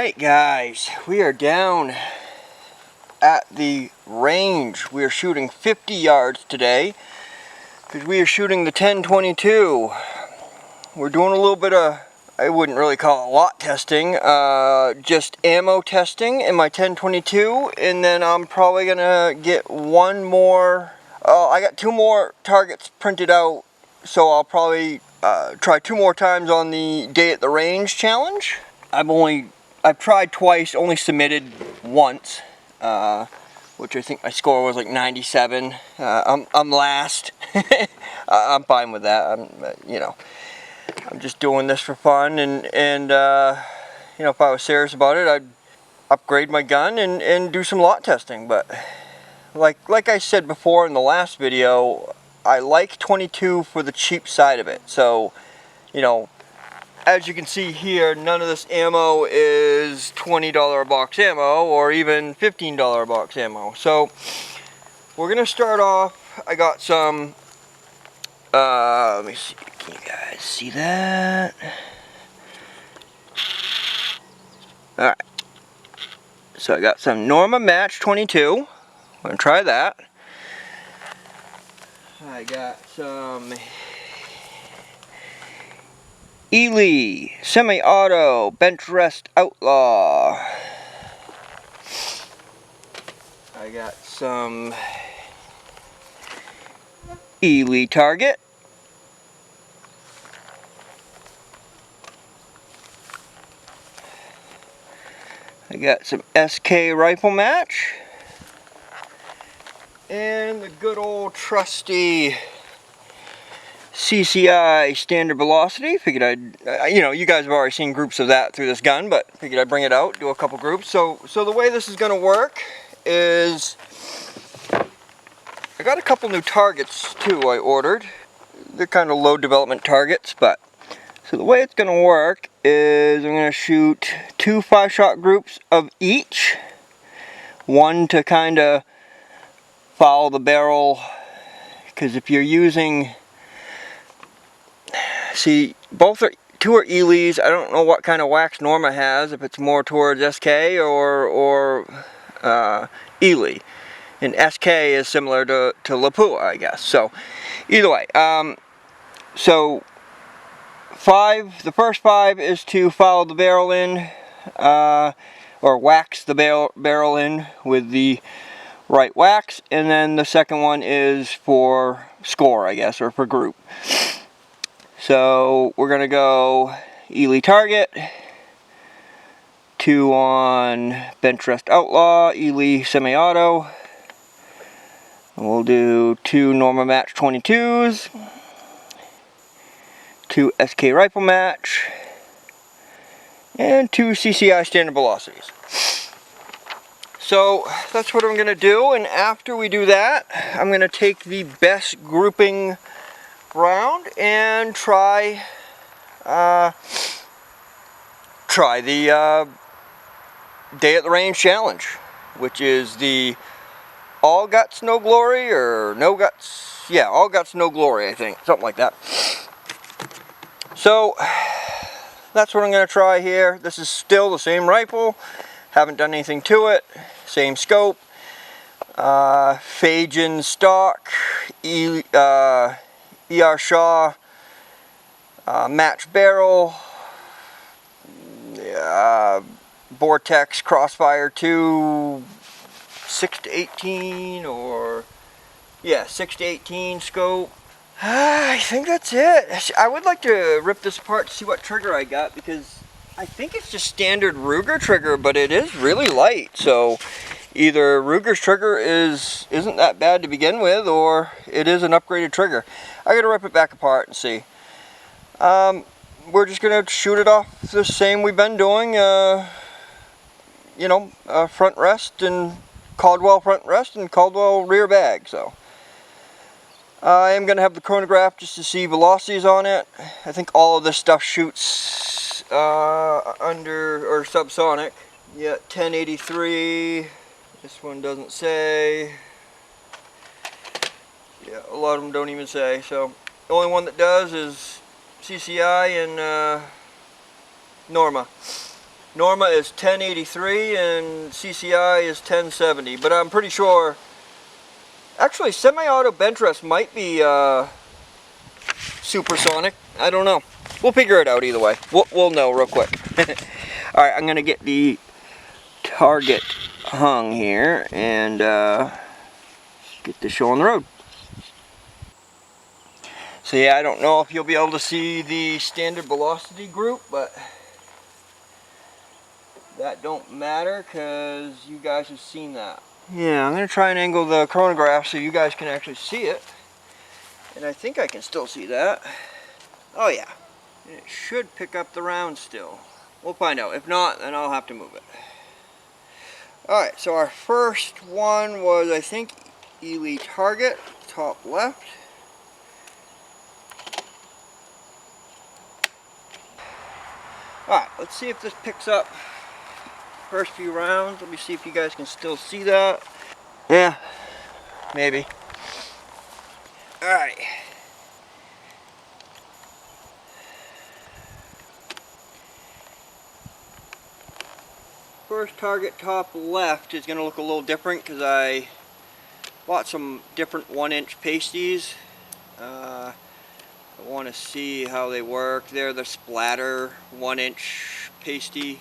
Alright guys, we are down at the range. We are shooting 50 yards today because we are shooting the 10-22. We're doing a little bit of, I wouldn't really call it lot testing, just ammo testing in my 10-22, and then I'm probably gonna get one more. I got two more targets printed out, so I'll probably try two more times on the day at the range challenge. I've tried twice, only submitted once, which I think my score was like 97. I'm last. I'm fine with that. I'm just doing this for fun, and if I was serious about it, I'd upgrade my gun and do some lot testing. But like I said before in the last video, I like 22 for the cheap side of it. So, as you can see here, none of this ammo is $20 a box ammo or even $15 a box ammo. So we're gonna start off. I got some, let me see, can you guys see that? Alright, so I got some Norma Match 22. I'm gonna try that. I got some E.R Semi-Auto Bench Rest Outlaw. I got some E.R Target. I got some SK Rifle Match. And the good old trusty CCI Standard Velocity. Figured I'd, you guys have already seen groups of that through this gun, but figured I'd bring it out, do a couple groups. So the way this is going to work is, I got a couple new targets too I ordered. They're kind of low development targets, but so the way it's going to work is I'm going to shoot 2 5-shot groups of each. One to kind of follow the barrel, because if you're using, see, two are E.R. I don't know what kind of wax Norma has, if it's more towards SK or E.R. And SK is similar to Lapua, I guess. So either way, so the first 5 is to follow the barrel in, or wax the barrel in with the right wax, and then the second one is for score, I guess, or for group. So we're gonna go E.R Target, 2 on Bench Rest Outlaw, E.R Semi-Auto. We'll do 2 Norma Match 22s, 2 SK Rifle Match, and 2 CCI Standard Velocities. So that's what I'm going to do, and after we do that, I'm going to take the best grouping round and try the Day at the Range challenge, which is the All Guts No Glory, or No Guts, yeah, All Guts No Glory, I think, something like that. So that's what I'm going to try here. This is still the same rifle, haven't done anything to it, same scope, Fajen stock, E.R Shaw match barrel, Vortex crossfire 2, 6-18, or yeah, 6-18 scope. I think that's it. I would like to rip this apart to see what trigger I got, because I think it's just standard Ruger trigger, but it is really light. So either Ruger's trigger isn't that bad to begin with, or it is an upgraded trigger. I gotta rip it back apart and see. We're just gonna shoot it off the same we've been doing. Front rest and Caldwell front rest and Caldwell rear bag. So I am going to have the chronograph just to see velocities on it. I think all of this stuff shoots under or subsonic. Yeah, 1083. This one doesn't say. Yeah, a lot of them don't even say. So the only one that does is CCI and Norma. Norma is 1083 and CCI is 1070, but I'm pretty sure, actually semi-auto bench rest might be supersonic. I don't know. We'll figure it out either way. We'll know real quick. Alright, I'm going to get the target hung here and get the show on the road. So yeah, I don't know if you'll be able to see the standard velocity group, but that don't matter because you guys have seen that. Yeah, I'm going to try and angle the chronograph so you guys can actually see it. And I think I can still see that. Oh yeah, it should pick up the round still. We'll find out. If not, then I'll have to move it. Alright, so our first one was, I think, E.R target, top left. Alright, let's see if this picks up first few rounds. Let me see if you guys can still see that. Yeah, maybe. Alright. First target top left is going to look a little different because I bought some different 1-inch pasties. I want to see how they work. They're the splatter 1-inch pasty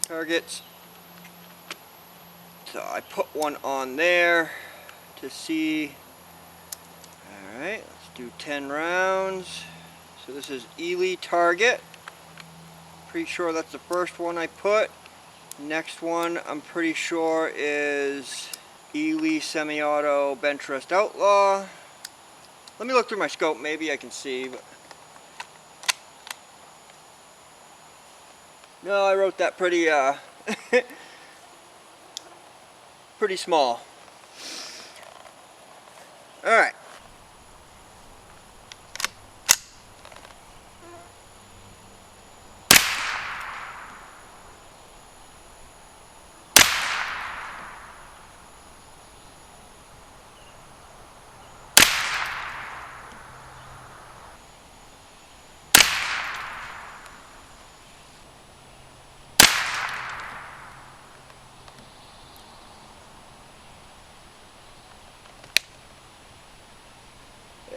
targets. So I put one on there to see. Alright, let's do 10 rounds. So this is E.R target. Pretty sure that's the first one I put. Next one I'm pretty sure is E.R semi-auto bench rest outlaw. Let me look through my scope, maybe I can see. But no, I wrote that pretty pretty small. Alright.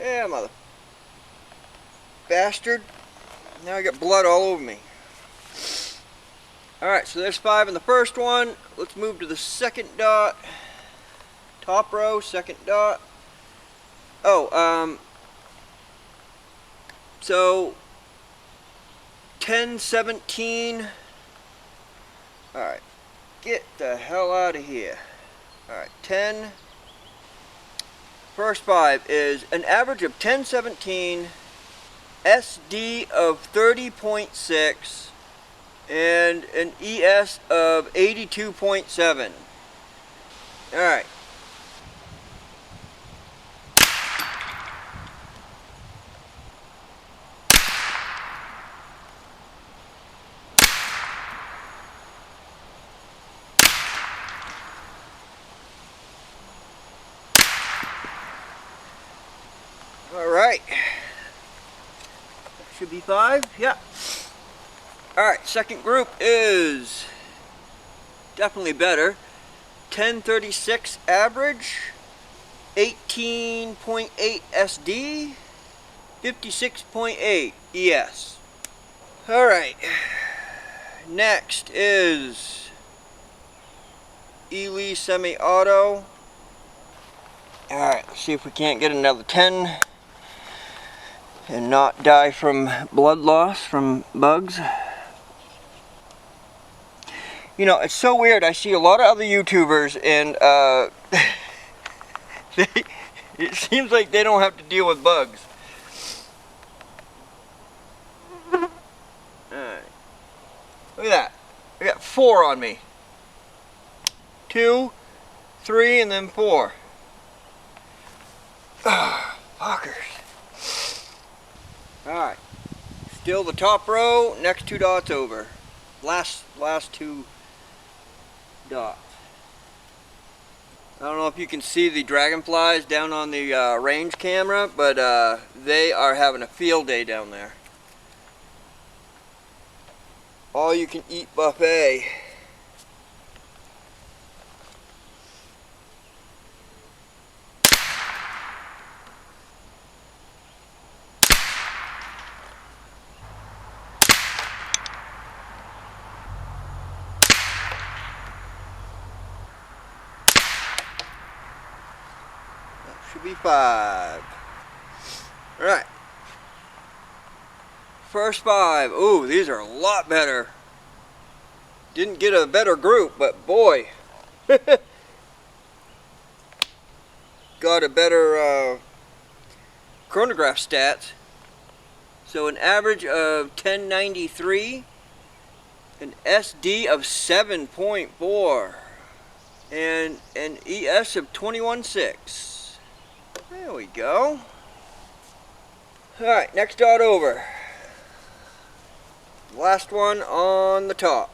Yeah, mother bastard. Now I got blood all over me. Alright, so there's 5 in the first one. Let's move to the second dot. Top row, second dot. Oh, so 1017. Alright, get the hell out of here. Alright, 10. First 5 is an average of 1017, SD of 30.6, and an ES of 82.7. Alright. Alright. Should be 5, yeah. Alright, second group is definitely better. 1036 average, 18.8 SD, 56.8 ES. Alright, next is E.R semi-auto. Alright, let's see if we can't get another 10 and not die from blood loss from bugs. You know, it's so weird. I see a lot of other YouTubers and it seems like they don't have to deal with bugs. Alright. Look at that. I got 4 on me. 2, 3, and then 4. Ah, fuckers. Alright. Still the top row, next 2 dots over. Last 2 dots. I don't know if you can see the dragonflies down on the range camera, but they are having a field day down there. all you can eat buffet. Should be 5. Alright. First 5. Ooh, these are a lot better. Didn't get a better group, but boy. Got a better chronograph stats. So an average of 1093. An SD of 7.4. And an ES of 21.6. There we go. Alright, next dot over. Last one on the top.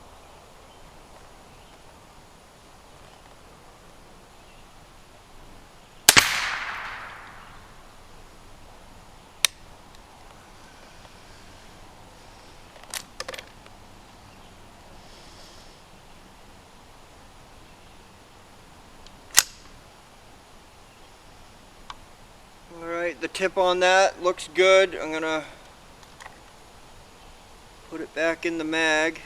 Alright, the tip on that looks good. I'm gonna put it back in the mag.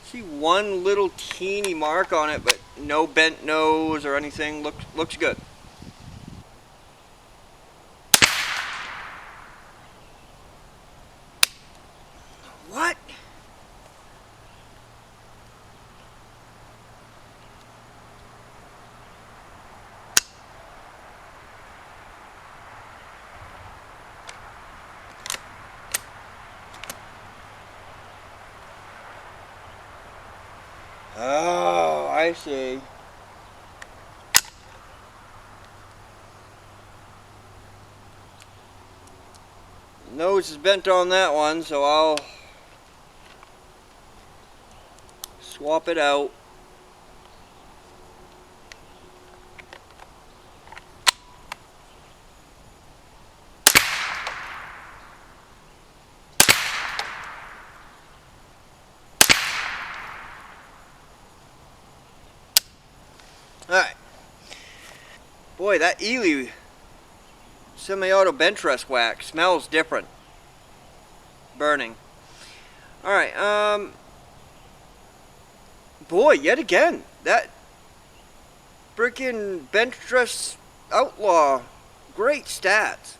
See one little teeny mark on it, but no bent nose or anything. Looks good. What? Oh, I see. Nose is bent on that one, so I'll swap it out. Alright. Boy, that Ely semi-auto bench rest wax smells different. Burning. Alright, boy, yet again, that freaking bench stress outlaw, great stats.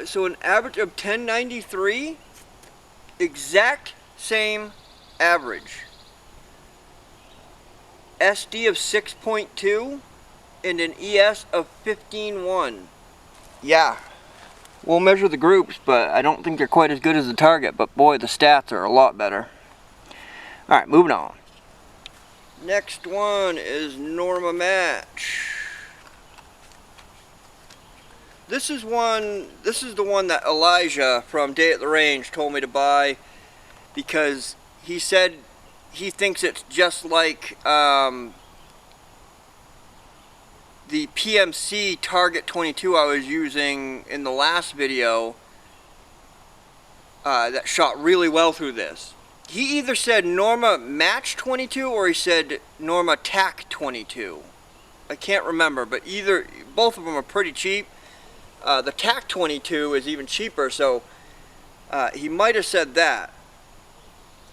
So an average of 1093, exact same average. SD of 6.2 and an ES of 15.1. Yeah, we'll measure the groups, but I don't think they're quite as good as the target, but boy, the stats are a lot better. Alright, moving on. Next one is Norma Match. This is the one that Elijah from Day at the Range told me to buy because he said he thinks it's just like the PMC Target 22 I was using in the last video that shot really well through this. He either said Norma Match 22 or he said Norma Tac 22. I can't remember, but both of them are pretty cheap. The Tac 22 is even cheaper, so he might have said that.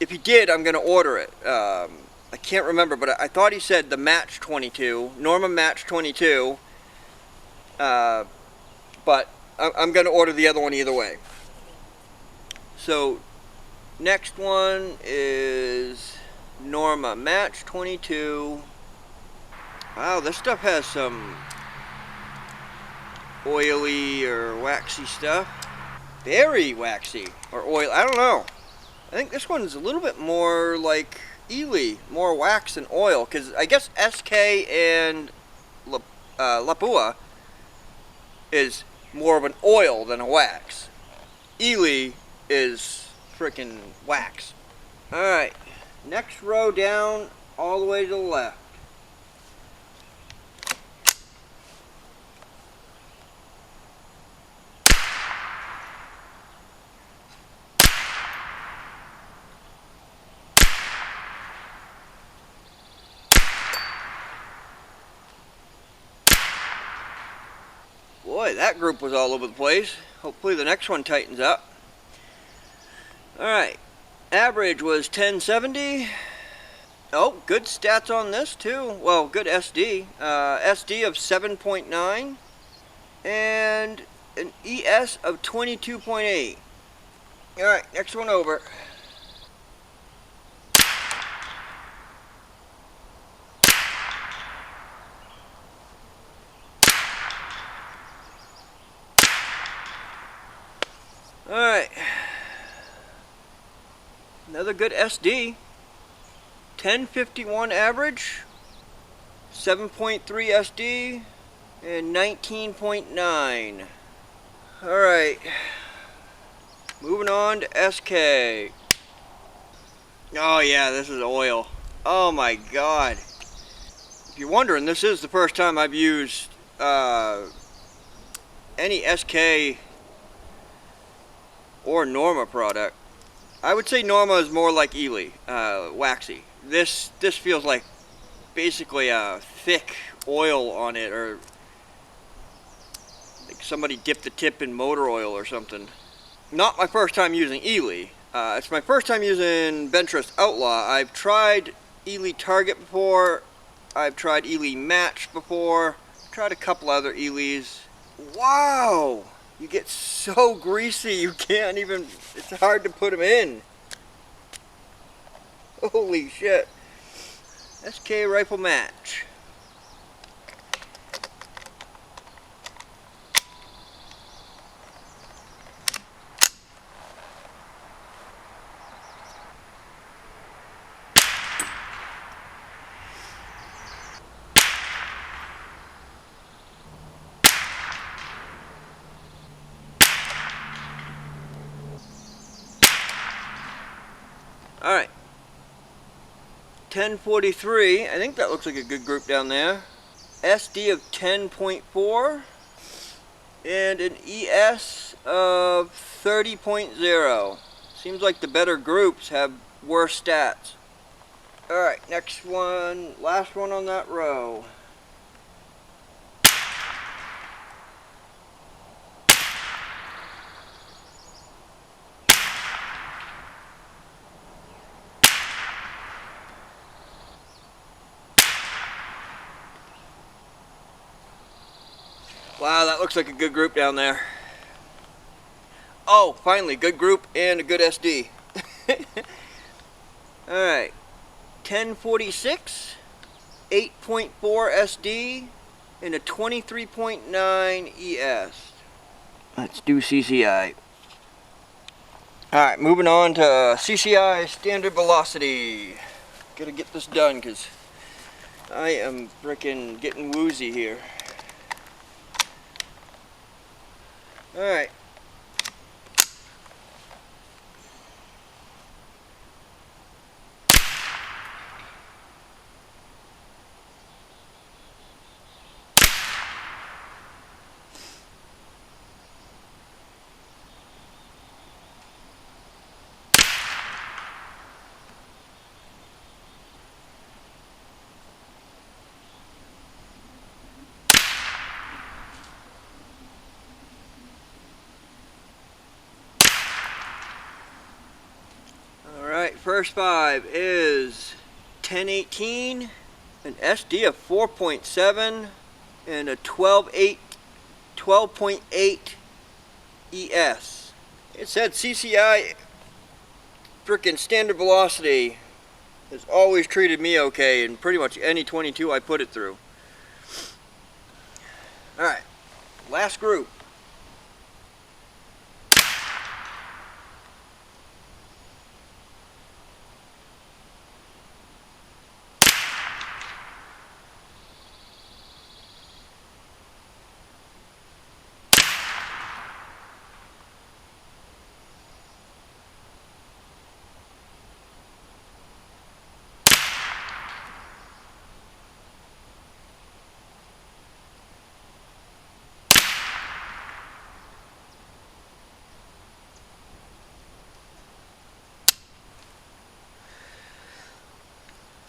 If he did, I'm going to order it. I can't remember, but I thought he said the Match 22, Norma Match 22. But I'm going to order the other one either way. So, next one is Norma Match 22. Wow, this stuff has some oily or waxy stuff. Very waxy or oil. I don't know. I think this one's a little bit more like Ely, more wax than oil, because I guess SK and Lapua is more of an oil than a wax. Ely is freaking wax. Alright, next row down all the way to the left. Boy, that group was all over the place. Hopefully the next one tightens up. Alright, average was 1070. Oh, good stats on this too. Well, good SD. SD of 7.9 and an ES of 22.8. Alright, next one over. Alright, another good SD. 1051 average, 7.3 SD, and 19.9. Alright, moving on to SK. Oh yeah, this is oil. Oh my god. If you're wondering, this is the first time I've used any SK or Norma product. I would say Norma is more like Ely, waxy. This feels like basically a thick oil on it, or like somebody dipped the tip in motor oil or something. Not my first time using Ely. It's my first time using Ventress Outlaw. I've tried Ely Target before. I've tried Ely Match before. I've tried a couple other Elys. Wow! You get so greasy you can't even, it's hard to put them in. Holy shit. SK Rifle Match. Alright. 1043, I think that looks like a good group down there. SD of 10.4 and an ES of 30.0. Seems like the better groups have worse stats. Alright, next one, last one on that row. Wow, that looks like a good group down there. Oh, finally, good group and a good SD. Alright, 1046, 8.4 SD, and a 23.9 ES. Let's do CCI. Alright, moving on to CCI standard velocity. Gotta get this done because I am freaking getting woozy here. Alright. First five is 1018, an SD of 4.7, and a 12.8 ES. It said CCI frickin' standard velocity has always treated me okay in pretty much any 22 I put it through. Alright, last group.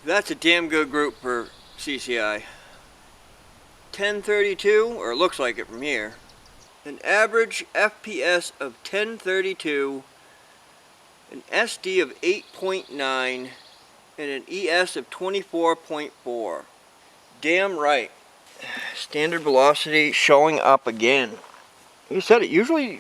That's a damn good group for CCI. 1032, or it looks like it from here. an average FPS of 1032, an SD of 8.9, and an ES of 24.4. Damn right. Standard velocity showing up again. You said it usually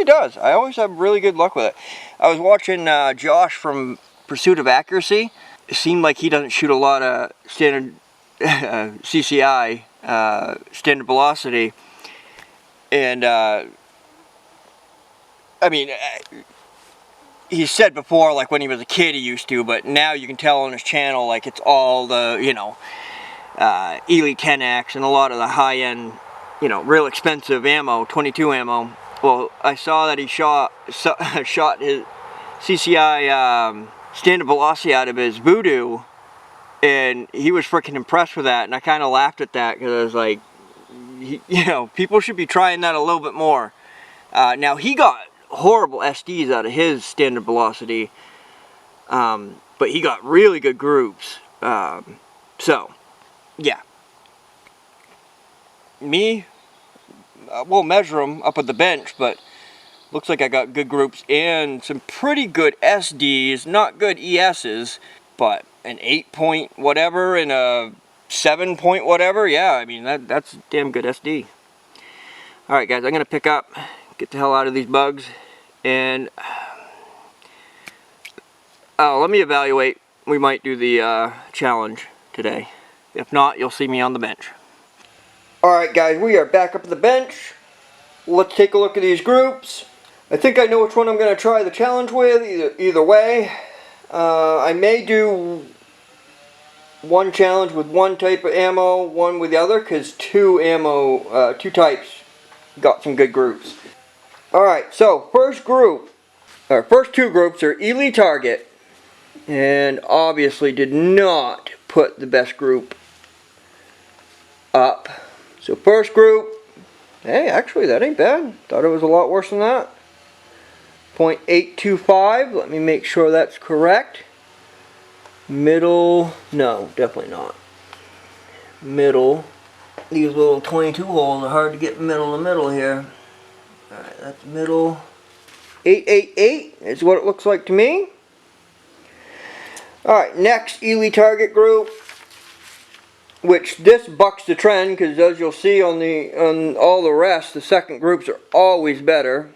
does. I always have really good luck with it. I was watching Josh from Pursuit of Accuracy. It seemed like he doesn't shoot a lot of standard CCI, standard velocity. And I mean, he said before, like when he was a kid he used to, but now you can tell on his channel, like it's all the, you know, Elite 10X and a lot of the high-end, you know, real expensive ammo, 22 ammo. Well, I saw that he shot his CCI standard velocity out of his Voodoo, and he was freaking impressed with that, and I kind of laughed at that because I was like, you know, people should be trying that a little bit more. Now, he got horrible SDs out of his standard velocity, but he got really good groups. So, yeah. Me, we'll measure them up at the bench, but looks like I got good groups and some pretty good SDs, not good ESs, but an 8 point whatever and a 7 point whatever. Yeah, I mean, that's damn good SD. Alright guys, I'm going to pick up, get the hell out of these bugs, and let me evaluate. We might do the challenge today. If not, you'll see me on the bench. Alright guys, we are back up at the bench. Let's take a look at these groups. I think I know which one I'm going to try the challenge with, either way. I may do one challenge with one type of ammo, one with the other, because two types got some good groups. Alright, so first two groups are Elite Target, and obviously did not put the best group up. So first group, hey, actually that ain't bad. Thought it was a lot worse than that. 0.825, let me make sure that's correct. Middle, no, definitely not. Middle, these little 22 holes are hard to get middle to middle here. Alright, that's middle. 888 is what it looks like to me. Alright, next Elite Target group, which this bucks the trend, because as you'll see on all the rest, the second groups are always better.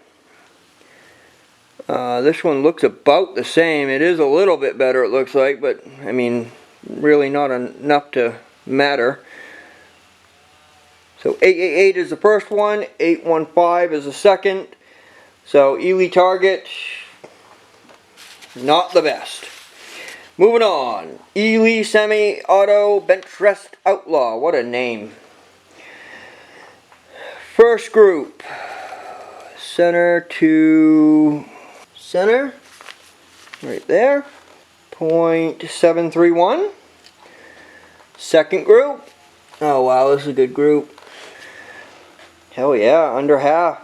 This one looks about the same. It is a little bit better, it looks like, but I mean, really not enough to matter. So 888 is the first one, 815 is the second. So Elite Target, not the best. Moving on, Elite Semi-Auto Bench Rest Outlaw. What a name. First group, center to center, right there, 0.731. Second group, oh wow, this is a good group. Hell yeah, under half.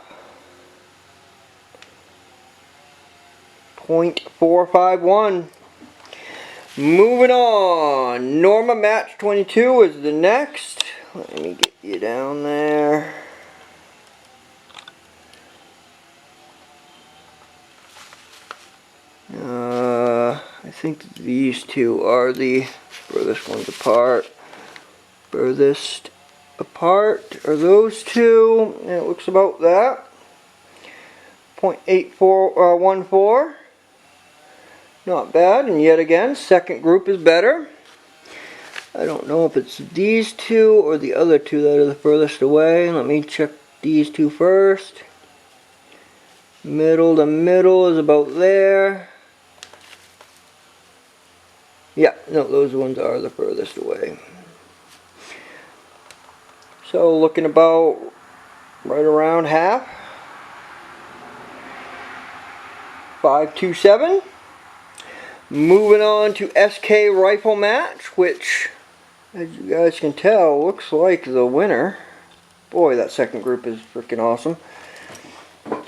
0.451. Moving on, Norma Match 22 is the next. Let me get you down there. I think these two are the furthest ones apart. Furthest apart are those two, and it looks about that. 0.8414. Not bad, and yet again, second group is better. I don't know if it's these two or the other two that are the furthest away. Let me check these two first. Middle to middle is about there. Yeah, no, those ones are the furthest away. So looking about right around half. 527. Moving on to SK Rifle Match, which, as you guys can tell, looks like the winner. Boy, that second group is freaking awesome.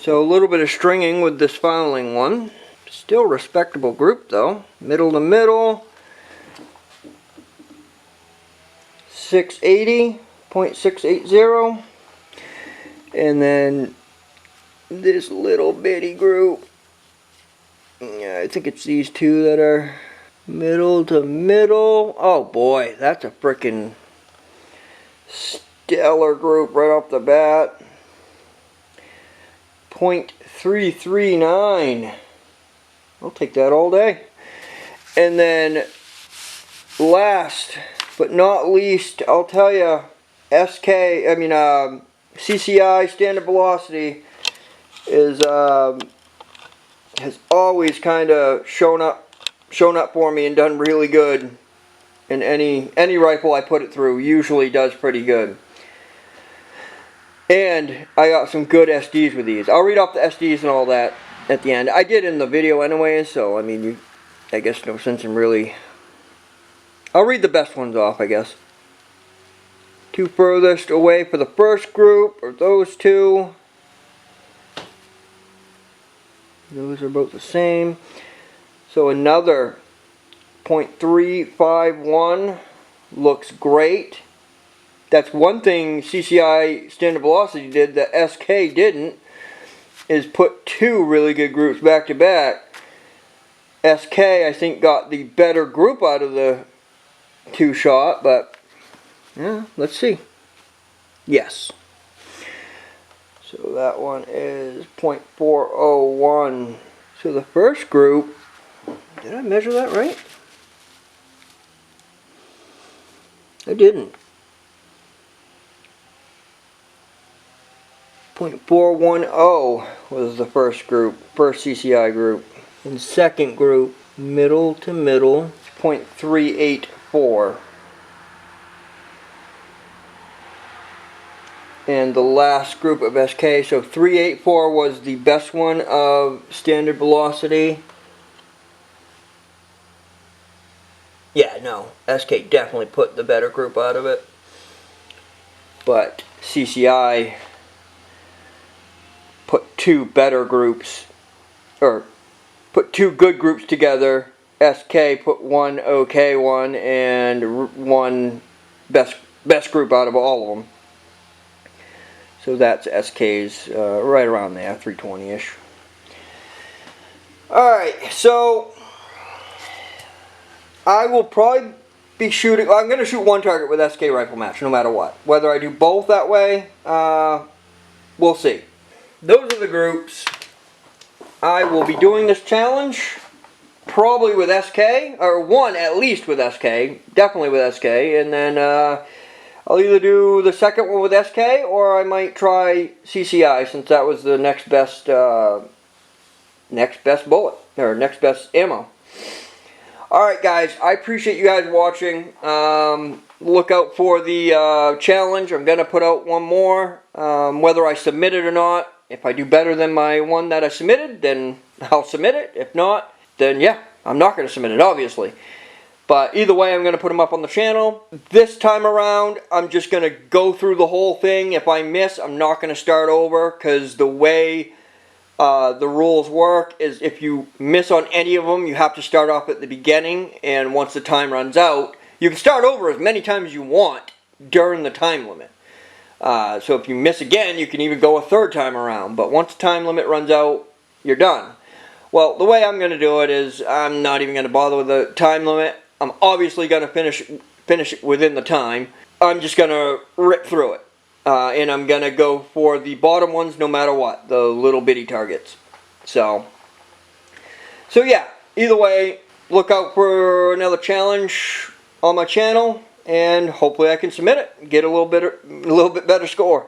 So a little bit of stringing with this following one. Still respectable group though. Middle to middle. 680, 0.680. And then this little bitty group, yeah, I think it's these two that are middle to middle. Oh boy, that's a freaking stellar group right off the bat. 0.339. I'll take that all day. And then last but not least, I'll tell you, CCI standard velocity is has always kind of shown up for me and done really good. And any rifle I put it through usually does pretty good. And I got some good SDs with these. I'll read off the SDs and all that at the end. I did in the video anyways, so I mean, I guess no sense in really. I'll read the best ones off, I guess. Two furthest away for the first group are those two. Those are both the same. So another 0.351 looks great. That's one thing CCI standard velocity did that SK didn't, is put two really good groups back to back. SK, I think, got the better group out of the two shot, but yeah, let's see. Yes. So that one is 0.401. So the first group, did I measure that right? I didn't. 0.410 was the first group, first CCI group. And second group, middle to middle, 0.384. And the last group of SK, so 384 was the best one of standard velocity. Yeah, no, SK definitely put the better group out of it. But CCI put two better groups, or put two good groups together. SK put one okay one and one best group out of all of them. So that's SK's right around there, 320-ish. Alright, so I will probably be shooting, I'm going to shoot one target with SK rifle match, no matter what. Whether I do both that way, we'll see. Those are the groups. I will be doing this challenge probably with SK, or one at least with SK, definitely with SK, and then I'll either do the second one with SK, or I might try CCI, since that was the next best bullet, or next best ammo. Alright guys, I appreciate you guys watching. Look out for the challenge. I'm going to put out one more, whether I submit it or not. If I do better than my one that I submitted, then I'll submit it. If not, then yeah, I'm not going to submit it, obviously. But either way, I'm going to put them up on the channel. This time around, I'm just going to go through the whole thing. If I miss, I'm not going to start over, because the way the rules work is if you miss on any of them, you have to start off at the beginning, and once the time runs out, you can start over as many times as you want during the time limit. So if you miss again, you can even go a third time around, but once the time limit runs out, you're done. Well, the way I'm going to do it is I'm not even going to bother with the time limit. I'm obviously going to finish it within the time. I'm just going to rip through it. And I'm going to go for the bottom ones no matter what, the little bitty targets. So yeah, either way, look out for another challenge on my channel, and hopefully I can submit it, get a little bit better score.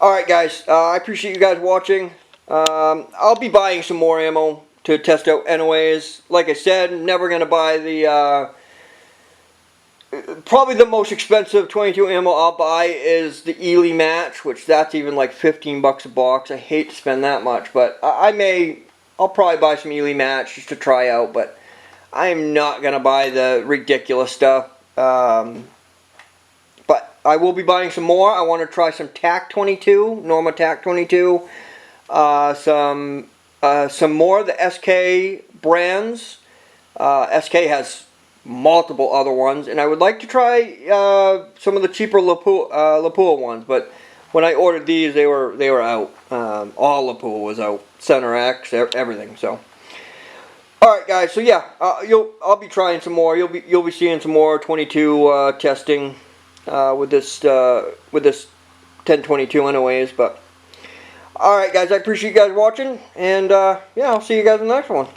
Alright guys, I appreciate you guys watching. I'll be buying some more ammo to test out anyways. Like I said, never going to buy the probably the most expensive 22 ammo I'll buy is the Ely match, which that's even like 15 bucks a box. I hate to spend that much, but I'll probably buy some Ely match just to try out, but I'm not going to buy the ridiculous stuff. But I will be buying some more. I want to try some TAC 22, Norma TAC 22, some more of the SK brands. SK has multiple other ones, and I would like to try some of the cheaper Lapua ones, but when I ordered these, they were out. All the pool was out, center X, everything. So, all right, guys. So yeah, I'll be trying some more. You'll be seeing some more 22 testing with this 1022 anyways. But all right, guys. I appreciate you guys watching, and yeah, I'll see you guys in the next one.